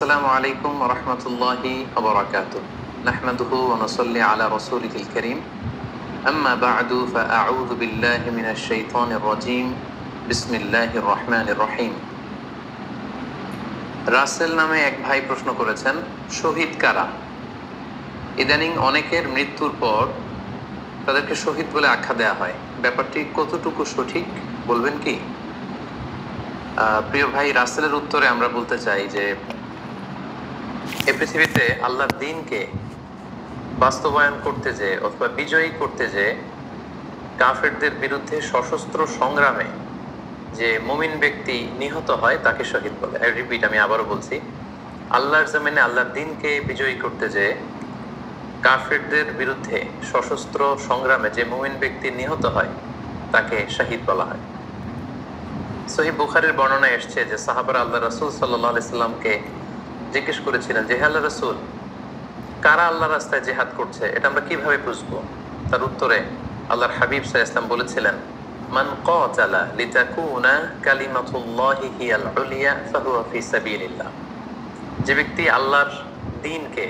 আসসালামু আলাইকুম ওয়া রাহমাতুল্লাহি ওয়া বারাকাতুহু নাহমাদুহু ওয়া নুসাল্লি আলা রাসূলিহিল কারীম আম্মা বা'দু ফাআউযু বিল্লাহি মিনাশ শাইতানির রাজীম বিসমিল্লাহির রহমানির রহিম। রাসেল নামে এক ভাই প্রশ্ন করেছেন, শহীদ কারা? ইদানিং অনেকের মৃত্যুর পর তাদেরকে শহীদ বলে আখ্যা দেওয়া হয়, ব্যাপারটি কতটুকু সঠিক বলবেন কি? প্রিয় ভাই, রাসেলের উত্তরে আমরা বলতে চাই যে এই পৃথিবীতে আল্লাহর দ্বীনকে বাস্তবায়ন করতে যে অথবা বিজয়ী করতে যে কাফেরদের বিরুদ্ধে সশস্ত্র সংগ্রামে যে মুমিন ব্যক্তি নিহত হয় তাকে শহীদ বলে। আমি আবারও বলছি, আল্লাহর জমিনে আল্লাহর দ্বীনকে বিজয়ী করতে যে কাফেরদের বিরুদ্ধে সশস্ত্র সংগ্রামে যে মুমিন ব্যক্তি নিহত হয় তাকে শহীদ বলা হয়। সহিহ বুখারীর বর্ণনায় এসছে যে সাহাবারা আল্লাহ রাসূল সাল্লাল্লাহু আলাইহি সাল্লামকে জিজ্ঞেস করেছিলেন যে, হে আল্লাহ রাসূল, কারা আল্লাহর রাস্তায় জিহাদ করছে, এটা আমরা কিভাবে বুঝবো? তার উত্তরে আল্লাহর হাবিব সাল্লাল্লাহু আলাইহি ওয়াসাল্লাম বলেছিলেন, মান কাতালা লিতাকুনা কালিমাতুল্লাহি হিয়াল উলিয়া ফাহুয়া ফি সাবিলিল্লাহ। যে ব্যক্তি আল্লাহর দ্বীনকে,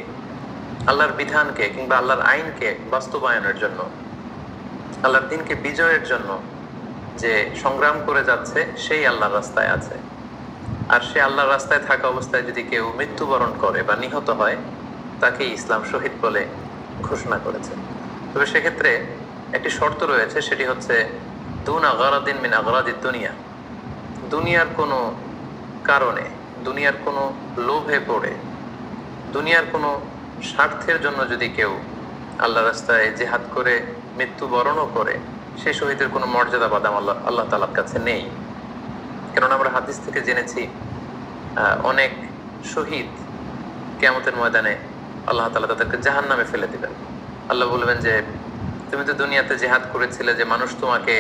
আল্লাহর বিধানকে কিংবা আল্লাহর আইনকে বাস্তবায়নের জন্য, আল্লাহর দ্বীনকে বিজয়ের জন্য যে সংগ্রাম করে যাচ্ছে সেই আল্লাহর রাস্তায় আছে। আর সে আল্লাহর রাস্তায় থাকা অবস্থায় যদি কেউ মৃত্যুবরণ করে বা নিহত হয় তাকে ইসলাম শহীদ বলে ঘোষণা করেছে। তবে সেক্ষেত্রে একটি শর্ত রয়েছে, সেটি হচ্ছে দুনা গারাদিন মিন আগরাদিদ দুনিয়া। দুনিয়ার কোনো কারণে, দুনিয়ার কোনো লোভে পড়ে, দুনিয়ার কোনো স্বার্থের জন্য যদি কেউ আল্লাহ রাস্তায় জিহাদ করে মৃত্যুবরণও করে, সেই শহীদের কোনো মর্যাদা বাদাম আল্লাহ তাআলার কাছে নেই। কারণ আমরা হাদিস থেকে জেনেছি অনেক শহীদ কিয়ামতের ময়দানে আল্লাহ তাআলা তাদেরকে জাহান্নামে ফেলে দিবেন। আল্লাহ বলবেন যে, তুমি তো দুনিয়াতে জিহাদ করেছিলে যে মানুষ তোমাকে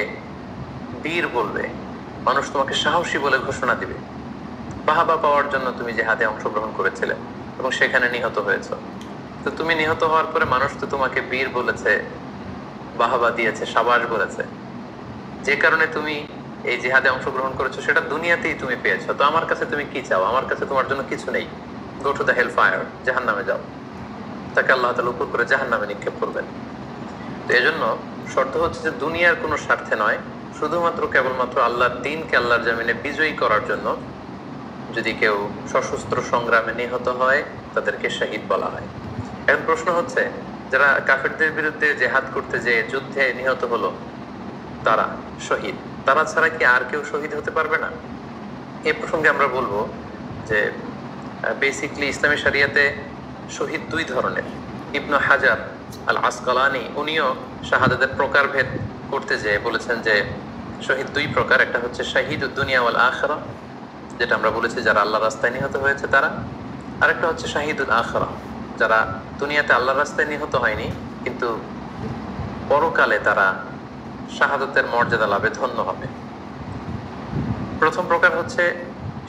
বীর বলবে, মানুষ তোমাকে সাহসী বলে ঘোষণা দিবে, বাহাবা পাওয়ার জন্য তুমি জিহাদে অংশগ্রহণ করেছিলে এবং সেখানে নিহত হয়েছ। তো তুমি নিহত হওয়ার পরে মানুষ তো তোমাকে বীর বলেছে, বাহাবা দিয়েছে, সাবাস বলেছে, যে কারণে তুমি এই জিহাদে অংশগ্রহণ করেছো সেটা দুনিয়াতেই তুমি পেয়েছো। তো আমার কাছে তুমি কি চাও? আমার কাছে তোমার জন্য কিছু নেই। Go to the hell fire, জাহান্নামে যাও। তাকে আল্লাহ তাআলা উপর করে জাহান্নামে নিক্ষেপ করবেন। তো এজন্য শর্ত হচ্ছে যে দুনিয়ার কোনো স্বার্থে নয়, শুধুমাত্র কেবলমাত্র আল্লাহর দ্বীনকে আল্লাহর জমিনে বিজয়ী করার জন্য যদি কেউ সশস্ত্র সংগ্রামে নিহত হয় তাদেরকে শহীদ বলা হয়। এখন প্রশ্ন হচ্ছে, যারা কাফেরদের বিরুদ্ধে জিহাদ করতে যে যুদ্ধে নিহত হলো তারা শহীদ, তারা ছাড়া কি আর কেউ শহীদ হতে পারবে না? এই প্রসঙ্গে আমরা বলবো যে বেসিকলি ইসলামী শরিয়াতে শহীদ দুই ধরনের। ইবনে হাজার আল আসকালানি উনিও শাহাদাতের প্রকারভেদ করতে যেয়ে বলেছেন যে শহীদ দুই প্রকার। একটা হচ্ছে শাহিদুদ দুনিয়া ওয়াল আখিরা, যেটা আমরা বলেছি যারা আল্লাহর রাস্তায় নিহত হয়েছে তারা। আরেকটা হচ্ছে শাহিদুল আখিরা, যারা দুনিয়াতে আল্লাহর রাস্তায় নিহত হয়নি কিন্তু পরকালে তারা শাহাদাতের মর্যাদা লাভে ধন্য হবে। প্রথম প্রকার হচ্ছে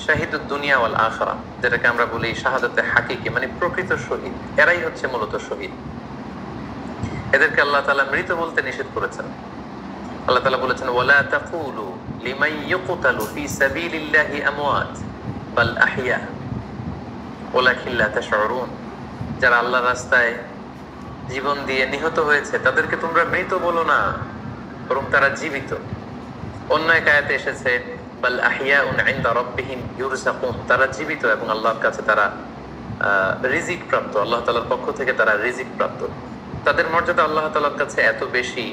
শাহিদুদ দুনিয়া ওয়াল আখিরা, যেটাকে আমরা বলি শাহাদাতে হাকিকি, মানে প্রকৃত শহীদ। এরাই হচ্ছে মূলত শহীদ। এদেরকে আল্লাহ তাআলা মৃত বলতে নিষেধ করেছেন। আল্লাহ তাআলা বলেছেন, ওয়ালা তাকুলু লিমান ইউকতালু ফি সাবিলিল্লাহি আমওয়াত বাল আহইয়া ওয়ালাকিন লা তাশউরুন। যারা আল্লাহর রাস্তায় জীবন দিয়ে নিহত হয়েছে তাদেরকে তোমরা মৃত বলো না, বরং তারা জীবিত। অন্য এক আয়াতে এসেছে, বাল আহইয়াউন ইনদা রাব্বিহিম ইউরযাকুন, তারা জীবিত এবং আল্লাহর কাছে তারা রিজিক প্রাপ্ত, আল্লাহ তাআলার পক্ষ থেকে তারা রিজিক প্রাপ্ত। তাদের মর্যাদা আল্লাহ তাআলার কাছে এত বেশি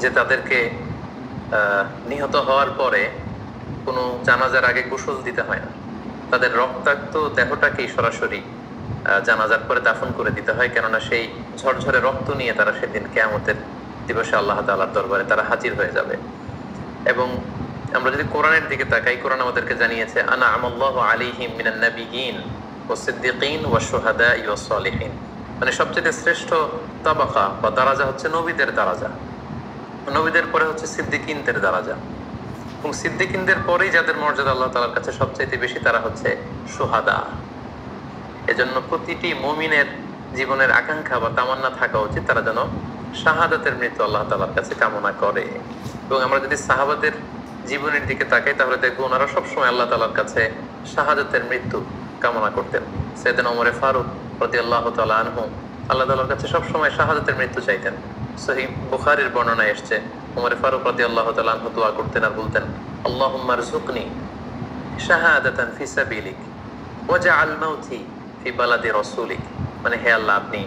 যে তাদেরকে নিহত হওয়ার পরে কোনো জানাজার আগে গোসল দিতে হয় না। তাদের রক্তাক্ত দেহটাকেই সরাসরি জানাজার পরে দাফন করে দিতে হয়, কেননা সেই ঝরঝরে রক্ত নিয়ে তারা সেদিন কিয়ামতের দিবসে আল্লাহ তাআলার দরবারে তারা হাজির হয়ে যাবে। এবং আমরা যদি কোরআনের দিকে তাকাই, কোরআন আমাদেরকে জানিয়েছে, আনা আমাল্লাহু আলাইহিম মিনান নাবিয়িন ওয়াস সিদ্দিকিন ওয়াশ শুহাদাই ওয়াস সালিহিন, মানে সবচেয়ে শ্রেষ্ঠ তাবাকা বা দারাজা হচ্ছে নবীদের দারাজা, নবীদের পরে হচ্ছে সিদ্দিকিনদের দারাজা, এবং সিদ্দিকিনদের পরেই যাদের মর্যাদা আল্লাহ তাআলার কাছে সবচাইতে বেশি তারা হচ্ছে শুহাদা। এজন্য প্রতিটি মুমিনের জীবনের আকাঙ্ক্ষা বা তামান্না থাকা উচিত তারা যেন শাহাদাতের মৃত্যু আল্লাহ তাআলার কাছে কামনা করে। এবং আমরা যদি সাহাবাদের জীবনের দিকে তাকাই তাহলে দেখবো ওনারা সবসময় আল্লাহ তাআলার কাছে শাহাদাতের মৃত্যু কামনা করতেন। সেদিন ওমরে ফারুক রাদিয়াল্লাহু তাআলা আনহু আল্লাহ তাআলার কাছে সবসময় শাহাদাতের মৃত্যু চাইতেন। সহিহ বুখারীর বর্ণনায় এসেছে ওমরে ফারুক রাদিয়াল্লাহু তাআলা আনহু দোয়া করতেন আর বলতেন, আল্লাহুম্মা রযুকনি শাহাদাতান ফি সাবিলিক ওয়াজআল মাউতি ফি বালাদি রাসূলিক। মানে হে আল্লাহ, আপনি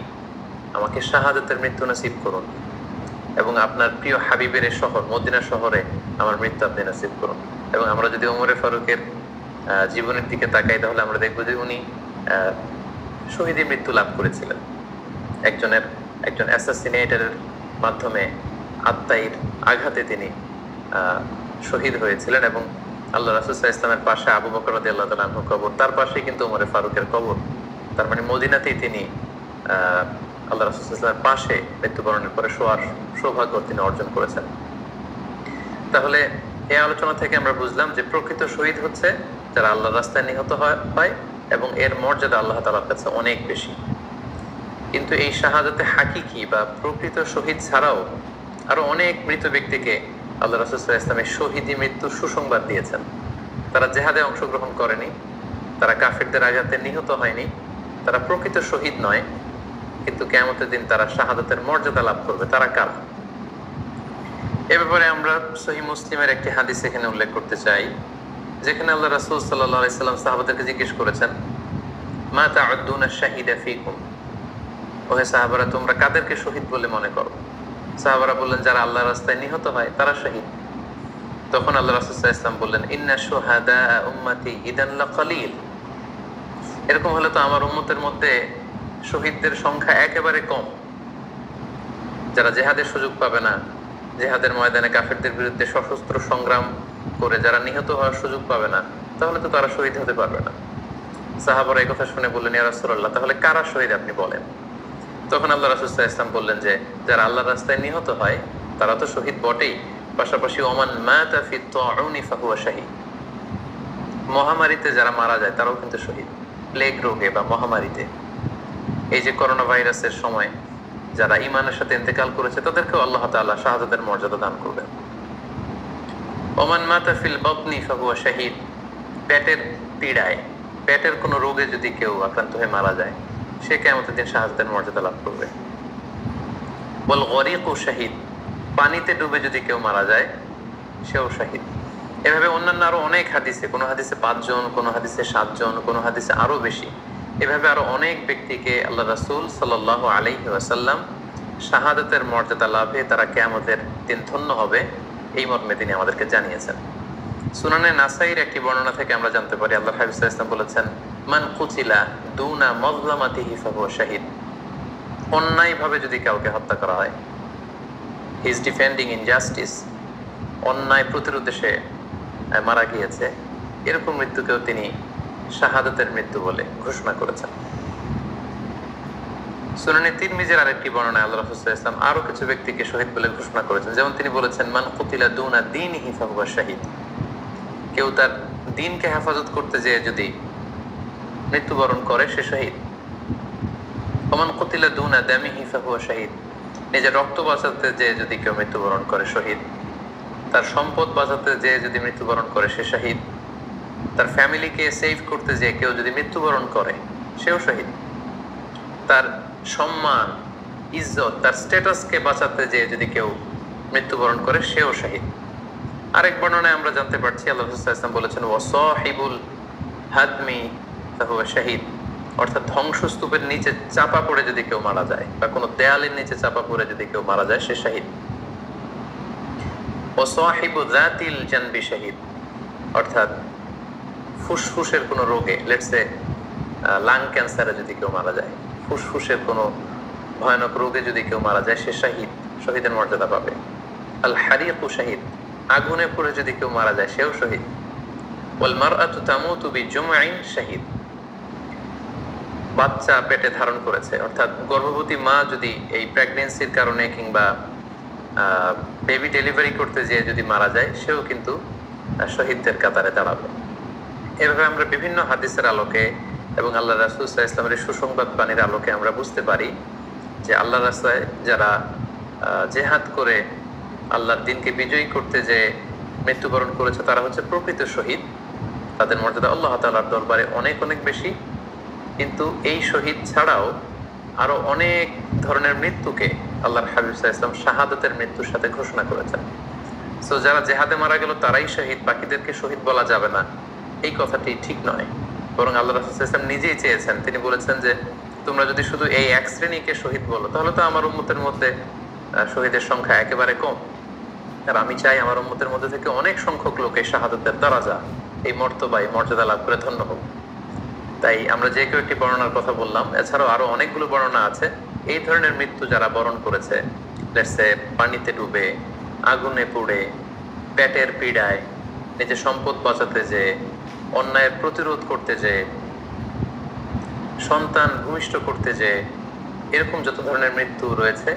আমাকে শাহাদাতের মৃত্যু নসিব করুন এবং আপনার প্রিয় হাবিবের শহর মদিনা শহরে আমার মৃত্যু আপনি নসিব করুন। এবং আমরা যদি ওমরে ফারুকের জীবনের দিকে তাকাই তাহলে আমরা দেখবো যে উনি শহীদী মৃত্যু লাভ করেছিলেন। একজন অ্যাসাসিনেটরের মাধ্যমে আত্মাইর আঘাতে তিনি শহীদ হয়েছিলেন এবং আল্লাহ রাসূল সাল্লাল্লাহু আলাইহি ওয়াসাল্লামের পাশে আবু বকর রাদিয়াল্লাহু তাআলা আনহু কবর, তার পাশেই কিন্তু ওমরে ফারুকের কবর। তার মানে মদিনাতেই তিনি আল্লাহ রাসূল সাল্লাল্লাহু আলাইহি ওয়াসাল্লামের পাশে মৃত্যুবরণের পরে শোয়ার সৌভাগ্য তিনি অর্জন করেছেন। তাহলে এই আলোচনা থেকে আমরা বুঝলাম যে প্রকৃত শহীদ হচ্ছে যারা আল্লাহর রাস্তায় নিহত হয় এবং এর মর্যাদা আল্লাহ তাআলার কাছে অনেক বেশি। কিন্তু এই শাহাদাতে হাকিকি বা প্রকৃত শহীদ ছাড়াও আরো অনেক মৃত ব্যক্তিকে আল্লাহ রাসূল সাল্লাল্লাহু আলাইহি ওয়াসাল্লাম শহীদী মৃত্যুর সুসংবাদ দিয়েছেন। তারা জিহাদে অংশগ্রহণ করেনি, তারা কাফিরদের আঘাতে নিহত হয়নি, তারা প্রকৃত শহীদ নয়, কিন্তু কিয়ামতের দিন তারা শাহাদাতের মর্যাদা লাভ করবে। তারা কারা? এ ব্যাপারে আমরা সহিহ মুসলিমের একটি হাদিস এখানে উল্লেখ করতে চাই, যেখানে আল্লাহ রাসূল সাল্লাল্লাহু আলাইহি ওয়াসাল্লাম সাহাবাদেরকে জিজ্ঞেস করেছেন, মা তা'উদ্দুনা শাহিদা ফীকুম, ওহে সাহাবারা তোমরা কাদেরকে শহীদ বলে মনে করো? সাহাবারা বললেন, যারা আল্লাহর রাস্তায় নিহত হয় তারা শহীদ। তখন আল্লাহ রাসূল সাল্লাল্লাহু আলাইহি ওয়াসাল্লাম বললেন, ইন্না শুহাদা উম্মতি ইদান লাকালিল, এরকম হলে তো আমার উম্মতের মধ্যে শহীদদের সংখ্যা একেবারে কম। যারা জিহাদের সুযোগ পাবে না, জিহাদের ময়দানে কাফিরদের বিরুদ্ধে সশস্ত্র সংগ্রাম করে যারা নিহত হওয়ার সুযোগ পাবে না, তাহলে তো তারা শহীদ হতে পারবে না। সাহাবারা এই কথা শুনে বললেন, ইয়া রাসূলুল্লাহ, তাহলে কারা শহীদ আপনি বলেন। তখন আল্লাহ রাসূল সাল্লাল্লাহু আলাইহি ওয়াসাল্লাম বললেন যে যারা আল্লাহর রাস্তায় নিহত হয় তারা তো শহীদ বটেই, পাশাপাশি ওমান মাতা ফি তাউনি ফাহুয়া শাহীদ, মহামারীতে যারা মারা যায় তারাও কিন্তু শহীদ। প্লেগ রোগে বা মহামারীতে, এই যে করোনা ভাইরাসের সময় যারা ঈমানের সাথে ইন্তেকাল করেছে তাদেরকেও আল্লাহ তাআলা শাহাদাতের মর্যাদা দান করবেন। ওমান মাতা ফিল বাতনি ফাহুয়া শাহীদ, পেটের পীড়ায়, পেটের কোনো রোগে যদি কেউ আক্রান্ত হয়ে মারা যায় সে কিয়ামতের দিন শাহাদাতের মর্যাদা লাভ করবে। ওয়াল গরিকু শাহীদ, পানিতে ডুবে যদি কেউ মারা যায় সেও শহীদ। এভাবে অন্যান্য আরো অনেক হাদিসে, কোনো হাদিসে 5 জন, কোনো হাদিসে 7 জন, কোনো হাদিসে আরো বেশি, এভাবে আরো অনেক ব্যক্তিকে আল্লাহ রাসূল সাল্লাল্লাহু আলাইহি ওয়াসাল্লাম শাহাদাতের মর্যাদা লাভে তারা কিয়ামতের দিন ধন্য হবে এই মর্মে তিনি আমাদেরকে জানিয়েছেন। সুনানে নাসাইর একটি বর্ণনা থেকে আমরা জানতে পারি আল্লাহ হাবিব সাল্লাল্লাহু আলাইহি ওয়াসাল্লাম বলেছেন, মান কুতিলা দুনা মাজলামাতিহি ফাহুয়া শাহীদ, অন্যায়ভাবে যদি কাউকে হত্যা করা হয়, হি ইজ ডিফেন্ডিং ইনজাস্টিস, অন্যায় প্রতিরোধে সে মারা গিয়েছে, এরকম মৃত্যুকেও তিনি শাহাদাতের মৃত্যু বলে ঘোষণা করেছেন। সুনানে তিরমিজির আরেকটি বর্ণনায় আল্লাহ রাসূল সাল্লাল্লাহু আলাইহি ওয়াসাল্লাম আরো কিছু ব্যক্তিকে শহীদ বলে ঘোষণা করেছেন। যেমন তিনি বলেছেন, মান কুতিলা দুনা দীনিহি ফাহুয়া শাহীদ, কেউ তার দ্বীনকে হেফাজত করতে যেয়ে যদি মৃত্যুবরণ করে সে শহীদ। ওমান কুতিলা দুনা দামিহি ফাহুয়া শাহীদ, নিজের রক্ত বাঁচাতে যেয়ে যদি কেউ মৃত্যুবরণ করে শহীদ। তার সম্পদ বাঁচাতে যেয়ে যদি মৃত্যুবরণ করে সে শহীদ। তার ফ্যামিলিকে সেভ করতে যেয়ে কেউ যদি মৃত্যুবরণ করে সেও শহীদ। তার সম্মান, ইজ্জত, তার স্ট্যাটাসকে বাঁচাতে যেয়ে যদি কেউ মৃত্যুবরণ করে সেও শহীদ। আরেক বর্ণনায় আমরা জানতে পারছি আল্লাহ রাসূল সাল্লাল্লাহু আলাইহি ওয়াসাল্লাম বলেছেন, ওয়াসাহিবুল হাদমি ফাহুয়া শাহীদ, অর্থাৎ ধ্বংসস্তূপের নিচে চাপা পড়ে যদি কেউ মারা যায় বা কোনো দেয়ালের নিচে চাপা পড়ে যদি কেউ মারা যায় সে শহীদ। ওয়াসাহিবু যাতিল জানবি শাহীদ, অর্থাৎ ফুসফুসের কোনো রোগে, লেটস সে লাং ক্যান্সারে যদি কেউ মারা যায়, ফুসফুসের কোনো ভয়ানক রোগে যদি কেউ মারা যায় সে শহীদ, শহীদের মর্যাদা পাবে। আল হারিকু শাহীদ, আগুনে পুড়ে যদি কেউ মারা যায় সেও শহীদ। ওয়াল মারআতু তামুতু বিজুমঈন শাহীদ, বাচ্চা পেটে ধারণ করেছে, অর্থাৎ গর্ভবতী মা যদি এই প্রেগন্যান্সির কারণে কিংবা বেবি ডেলিভারি করতে যেয়ে যদি মারা যায় সেও কিন্তু শহীদদের কাতারে দাঁড়াবে। এভাবে আমরা বিভিন্ন হাদিসের আলোকে এবং আল্লাহ রাসূল সাল্লাল্লাহু আলাইহি ওয়াসাল্লামের সুসংবাদ বাণীর আলোকে আমরা বুঝতে পারি যে আল্লাহর রাস্তায় যারা জিহাদ করে আল্লাহর দ্বীনকে বিজয়ী করতে যে মৃত্যুবরণ করেছে তারা হচ্ছে প্রকৃত শহীদ। তাদের মর্যাদা আল্লাহ তাআলার দরবারে অনেক অনেক বেশি। কিন্তু এই শহীদ ছাড়াও আরো অনেক ধরনের মৃত্যুকে আল্লাহর হাবিব সাল্লাল্লাহু আলাইহি ওয়াসাল্লাম শাহাদাতের মৃত্যুর সাথে ঘোষণা করেছেন। সো যারা জেহাদে মারা গেল তারাই শহীদ, বাকিদেরকে শহীদ বলা যাবে না, এই কথাটি ঠিক নয়। বরং আল্লাহ রাসূল সাল্লাল্লাহু আলাইহি ওয়াসাল্লাম নিজেই চেয়েছেন, তিনি বলেছেন যে তোমরা যদি শুধু এই এক শ্রেণীকে শহীদ বলো তাহলে তো আমার উম্মতের মধ্যে শহীদের সংখ্যা একেবারে কম। আর আমি চাই আমার উম্মতের মধ্যে থেকে অনেক সংখ্যক লোক এই শাহাদাতের দরাজা, এই মর্তবা, এই মর্যাদা লাভ করে ধন্য হোক। তাই আমরা যে কেউ একটি বর্ণনার কথা বললাম, এছাড়াও আরো অনেকগুলো বর্ণনা আছে এই ধরনের মৃত্যু যারা বরণ করেছে। লেটসে পানিতে ডুবে, আগুনে পুড়ে, পেটের পীড়ায়, নিজের সম্পদ বাঁচাতে যে, অন্যায়ের প্রতিরোধ করতে যে, সন্তান ভূমিষ্ঠ করতে যে, এরকম যত ধরনের মৃত্যু রয়েছে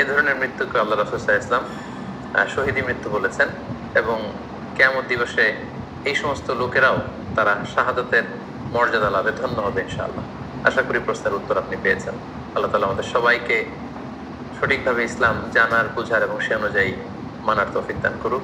এ ধরনের মৃত্যুকে আল্লাহ রাসূল সাল্লাল্লাহু আলাইহি ওয়াসাল্লাম শহীদি মৃত্যু বলেছেন। এবং কিয়ামত দিবসে এই সমস্ত লোকেরাও তারা শাহাদাতের মর্যাদা লাভে ধন্য হবে ইনশাআল্লাহ। আশা করি প্রশ্নের উত্তর আপনি পেয়েছেন। আল্লাহ তাআলা আমাদের সবাইকে সঠিকভাবে ইসলাম জানার, বুঝার এবং সে অনুযায়ী মানার তৌফিক দান করুক।